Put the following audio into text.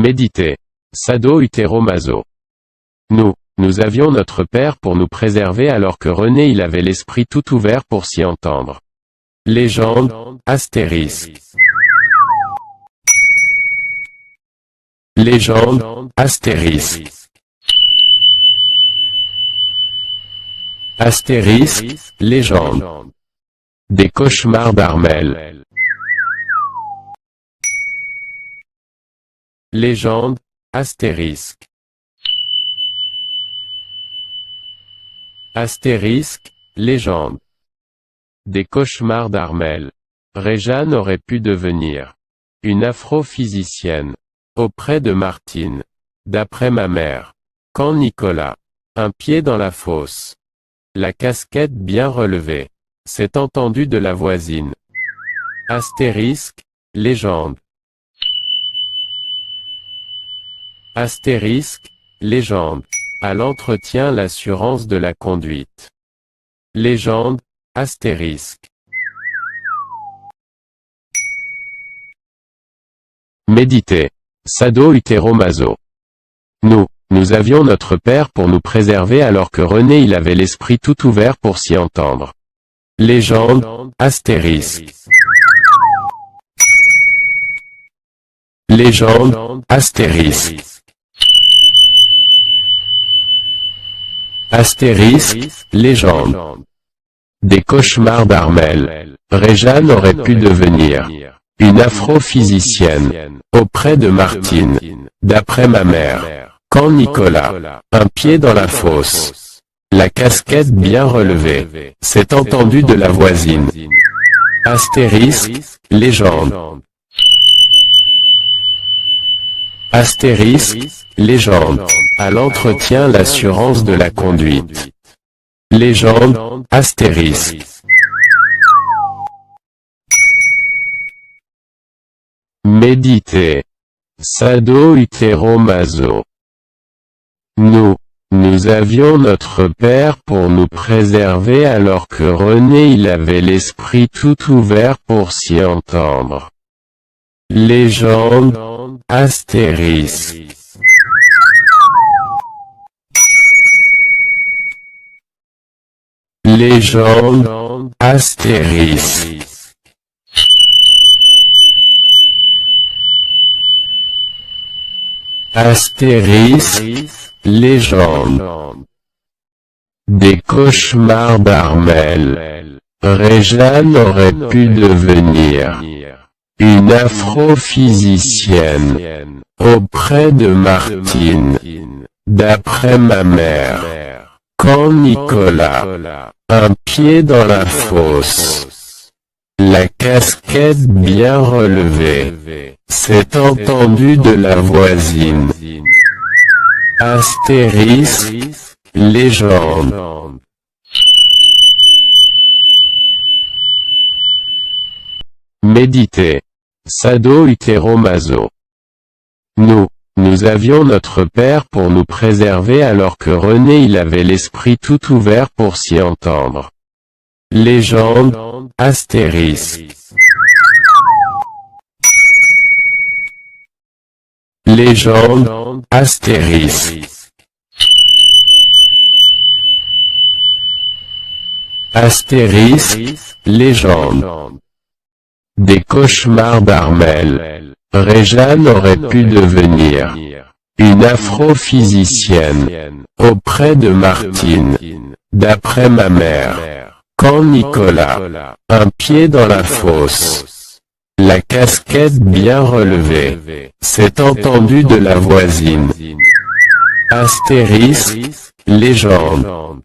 Méditer. Sado-utéro-maso. Nous avions notre père pour nous préserver alors que René il avait l'esprit tout ouvert pour s'y entendre. Légende, astérisque. Légende, astérisque. Astérisque, légende. Des cauchemars d'Armel. Légende, astérisque. Astérisque, légende. Des cauchemars d'Armel. Réjeanne aurait pu devenir une afrophysicienne. Auprès de Martine. D'après ma mère. Quand Nicolas. Un pied dans la fosse. La casquette bien relevée. C'est entendu de la voisine. Astérisque, légende. Astérisque, légende. À l'entretien l'assurance de la conduite. Légende, astérisque. Méditer. Sado-utéro-maso. Nous avions notre père pour nous préserver alors que René il avait l'esprit tout ouvert pour s'y entendre. Légende, astérisque. Légende, astérisque. Astérisque, légende. Des cauchemars d'Armel. Réjeanne aurait pu devenir une afrophysicienne. Auprès de Martine. D'après ma mère. Quand Nicolas. Un pied dans la fosse. La casquette bien relevée. C'est entendu de la voisine. Astérisque, légende. Astérisque, légende. À l'entretien l'assurance de la conduite. Légende, astérisque. Méditer. Sado-utéro-maso. Nous avions notre père pour nous préserver alors que René il avait l'esprit tout ouvert pour s'y entendre. Légende, astérisque. Légende, astérisque. Astérisque, légende. Des cauchemars d'Armel. Réjeanne aurait pu devenir une afrophysicienne. Auprès de Martine. D'après ma mère. Quand Nicolas. Un pied dans la fosse. La casquette bien relevée. C'est entendu de la voisine. Astérisque, légende. Méditer. Sado-utéro-maso. Nous avions notre père pour nous préserver alors que René il avait l'esprit tout ouvert pour s'y entendre. Légende, astérisque. Légende, astérisque. Astérisque, légende. Des cauchemars d'Armel. Réjeanne aurait pu devenir une afrophysicienne. Auprès de Martine. D'après ma mère. Quand Nicolas. Un pied dans la fosse. La casquette bien relevée. C'est entendu de la voisine. Astérisque, légende.